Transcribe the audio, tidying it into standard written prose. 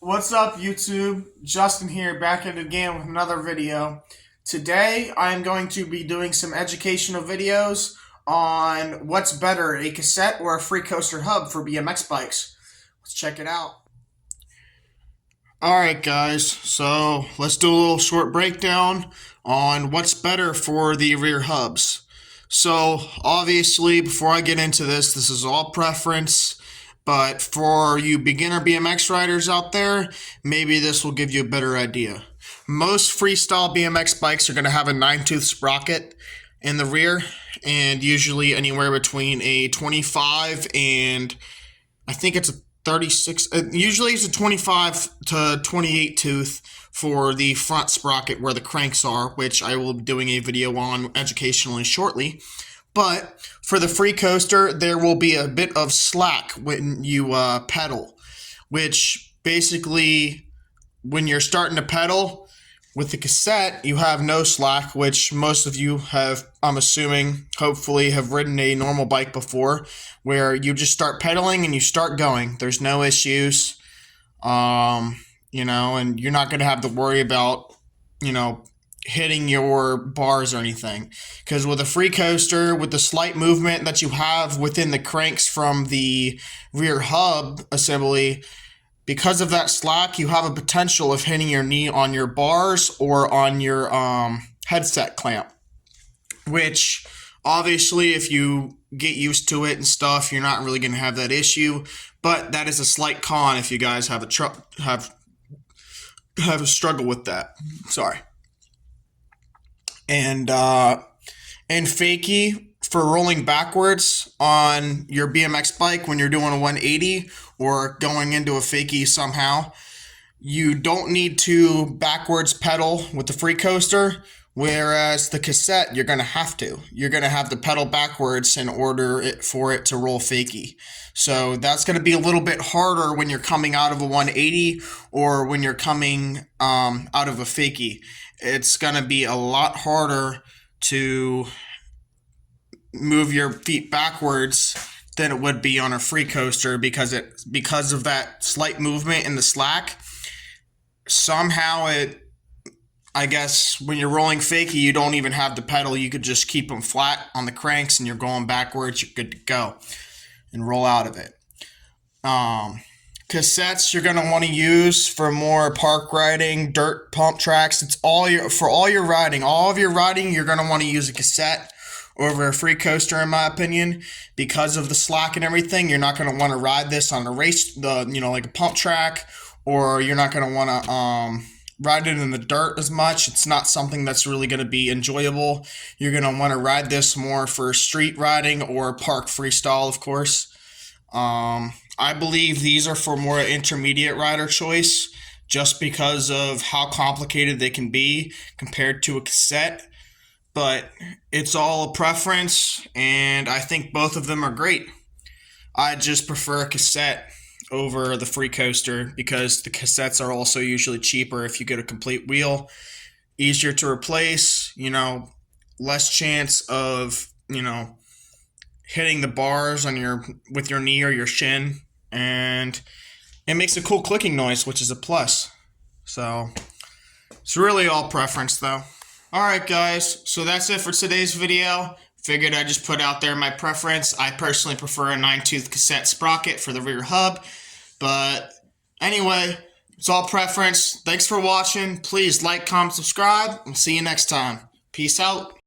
What's up, YouTube? Justin here, back at it again with another video. Today, I'm going to be doing some educational videos on what's better, a cassette or a free coaster hub for BMX bikes. Let's check it out. Alright guys, so let's do a little short breakdown on what's better for the rear hubs. So, obviously, before I get into this is all preference. But for you beginner BMX riders out there, maybe this will give you a better idea. Most freestyle BMX bikes are going to have a 9-tooth sprocket in the rear, and usually anywhere between a 25 and I think it's a 36. Usually it's a 25 to 28 tooth for the front sprocket where the cranks are, which I will be doing a video on educationally shortly. But for the free coaster, there will be a bit of slack when you pedal, which basically when you're starting to pedal with the cassette, you have no slack, which most of you have, I'm assuming, hopefully have ridden a normal bike before, where you just start pedaling and you start going. There's no issues, and you're not going to have to worry about, hitting your bars or anything, because with a free coaster, with the slight movement that you have within the cranks from the rear hub assembly, because of that slack, you have a potential of hitting your knee on your bars or on your headset clamp, which obviously if you get used to it and stuff, you're not really going to have that issue. But that is a slight con if you guys have a struggle with that. Sorry. And fakie for rolling backwards on your BMX bike when you're doing a 180 or going into a fakie somehow, you don't need to backwards pedal with the free coaster, whereas the cassette, you're going to have to. You're going to have to pedal backwards in order for it to roll fakie. So that's going to be a little bit harder when you're coming out of a 180 or when you're coming out of a fakie. It's going to be a lot harder to move your feet backwards than it would be on a free coaster because of that slight movement in the slack. Somehow I guess when you're rolling fakie, you don't even have to pedal. You could just keep them flat on the cranks and you're going backwards. You're good to go and roll out of it. Cassettes you're going to want to use for more park riding, dirt pump tracks. It's for all your riding. All of your riding, you're going to want to use a cassette over a free coaster, in my opinion, because of the slack and everything. You're not going to want to ride this on a race, like a pump track, or you're not going to want to ride it in the dirt as much. It's not something that's really going to be enjoyable. You're going to want to ride this more for street riding or park freestyle, of course. I believe these are for more intermediate rider choice just because of how complicated they can be compared to a cassette. But it's all a preference, and I think both of them are great. I just prefer a cassette over the free coaster because the cassettes are also usually cheaper if you get a complete wheel. Easier to replace, less chance of, hitting the bars with your knee or your shin, and it makes a cool clicking noise, which is a plus. So it's really all preference though. Alright guys, so that's it for today's video. Figured I'd just put out there my preference. I personally prefer a 9-tooth cassette sprocket for the rear hub, but anyway, it's all preference. Thanks for watching. Please like, comment, subscribe. We'll see you next time. Peace out.